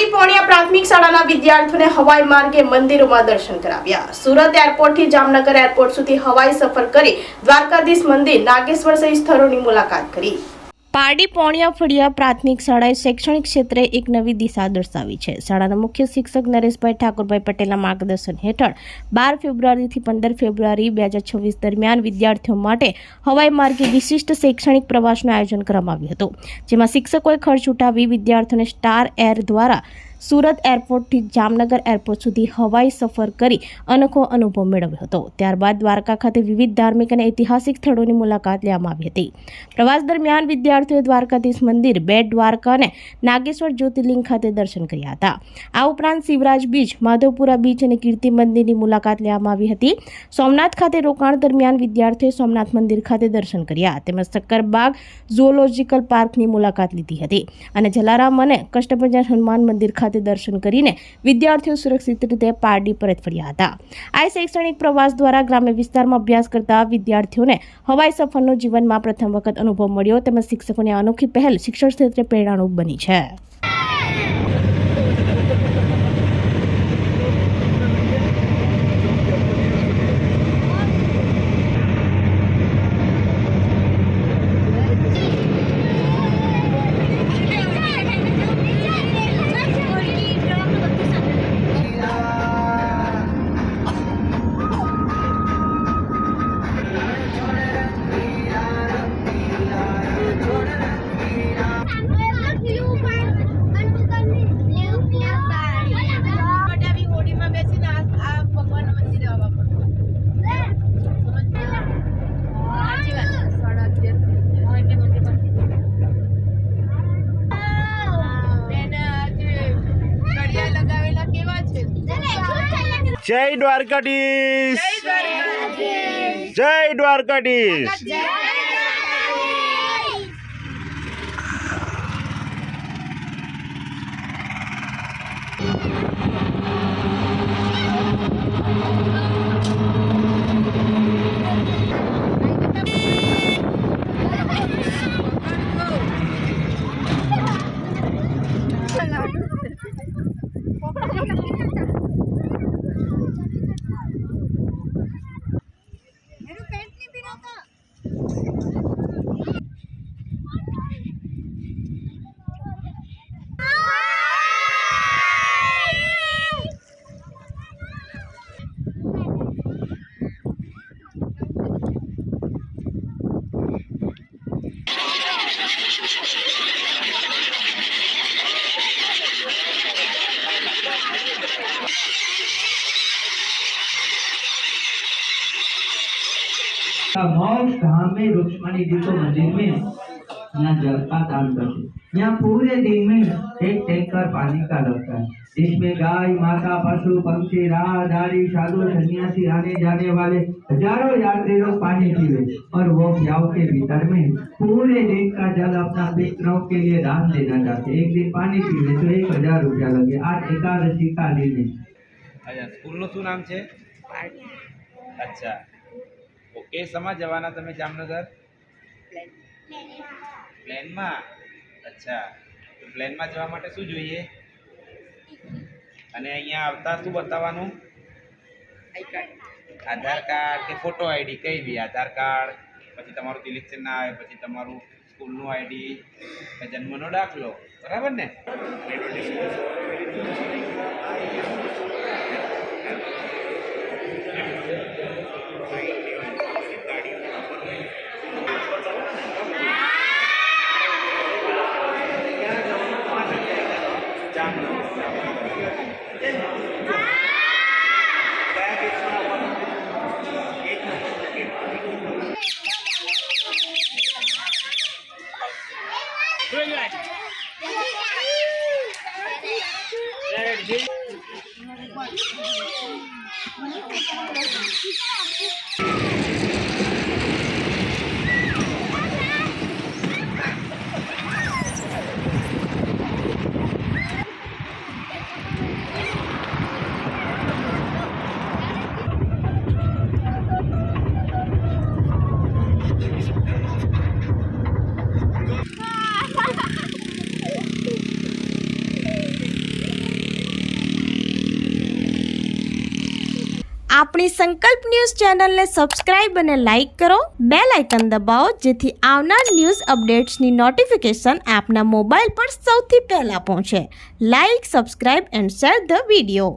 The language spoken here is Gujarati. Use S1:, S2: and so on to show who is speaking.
S1: પારડી પોણિયા પ્રાથમિક શાળાના વિદ્યાર્થીઓને હવાઈ માર્ગે મંદિરોમાં દર્શન કરાવ્યા। સુરત એરપોર્ટથી જામનગર એરપોર્ટ સુધી હવાઈ સફર કરી દ્વારકાધીશ મંદિર, નાગેશ્વર સહિત સ્થળોની મુલાકાત કરી। પારડી પોણિયા ફળિયા પ્રાથમિક શાળાએ શૈક્ષણિક ક્ષેત્રે એક નવી દિશા દર્શાવી છે। શાળાના મુખ્ય શિક્ષક નરેશભાઈ ઠાકુરભાઈ પટેલના માર્ગદર્શન હેઠળ 12 ફેબ્રુઆરીથી 15 ફેબ્રુઆરી 2026 દરમિયાન વિદ્યાર્થીઓ માટે હવાઈ માર્ગે વિશિષ્ટ શૈક્ષણિક પ્રવાસનું આયોજન કરવામાં આવ્યું હતું, જેમાં શિક્ષકોએ ખર્ચ ઉઠાવી વિદ્યાર્થીઓને સ્ટાર એર દ્વારા સુરત એરપોર્ટથી જામનગર એરપોર્ટ સુધી હવાઈ સફર કરી અનોખો અનુભવ મેળવ્યો હતો। ત્યારબાદ દ્વારકા ખાતે વિવિધ ધાર્મિક અને ઐતિહાસિક સ્થળોની મુલાકાત લેવામાં આવી હતી। પ્રવાસ દરમિયાન વિદ્યાર્થીઓએ દ્વારકાધીશ મંદિર, બેટ દ્વારકા અને નાગેશ્વર જ્યોતિર્લિંગ ખાતે દર્શન કર્યા હતા। આ ઉપરાંત શિવરાજ બીચ, માધવપુરા બીચ અને કીર્તિ મંદિરની મુલાકાત લેવામાં આવી હતી। સોમનાથ ખાતે રોકાણ દરમિયાન વિદ્યાર્થીઓએ સોમનાથ મંદિર ખાતે દર્શન કર્યા તેમજ સક્કરબાગ ઝૂઓલોજીકલ પાર્કની મુલાકાત લીધી હતી અને જલારામ અને કષ્ટભંજન હનુમાન મંદિર ખાતે દર્શન કરીને વિદ્યાર્થીઓ સુરક્ષિત રીતે પારડી પરત ફર્યા હતા। આ શૈક્ષણિક પ્રવાસ દ્વારા ગ્રામ્ય વિસ્તારમાં અભ્યાસ કરતા વિદ્યાર્થીઓને હવાઈ સફરનો જીવનમાં પ્રથમ વખત અનુભવ મળ્યો તેમજ શિક્ષકોની અનોખી પહેલ શિક્ષણ ક્ષેત્રે પ્રેરણારૂપ બની છે।
S2: जय द्वारकाधीश, जय द्वारकाधीश।
S3: मोक्ष धाम में रुक्मणी जी को मंदिर में यहाँ जल का दान करते। यहाँ पूरे दिन में एक टैंकर पानी का लगता है। इसमें गाय, माता, पशु, पक्षी, राहदारी, साधु, सन्यासी, आने जाने वाले हजारों यात्री लोग पानी पीवे और वो प्याऊ के भीतर में पूरे दिन का जल अपना पितरों के लिए दान देना चाहते। एक दिन पानी पीवे तो 1000 रुपया लगे। आज एकादशी का दिन है।
S4: अच्छा, स्कूल નું શું નામ છે? अच्छा, ઓકે। સમા જવાના તમે જામનગર? પ્લેનમાં। અચ્છા, તો પ્લેનમાં જવા માટે શું જોઈએ? અને અહીંયા આવતા શું બતાવવાનું? આધાર કાર્ડ કે ફોટો આઈડી, કઈ બી આધાર કાર્ડ, પછી તમારું સિલેક્શન ના આવે, પછી તમારું સ્કૂલનું આઈડી, જન્મનો દાખલો, બરાબર ને?
S5: આપણી સંકલ્પ ન્યૂઝ ચેનલને સબસ્ક્રાઇબ અને લાઇક કરો, બેલ આઇકન દબાવો જેથી આવનાર ન્યૂઝ અપડેટ્સની નોટિફિકેશન આપના મોબાઈલ પર સૌથી પહેલાં પહોંચે. Like, subscribe and share the video.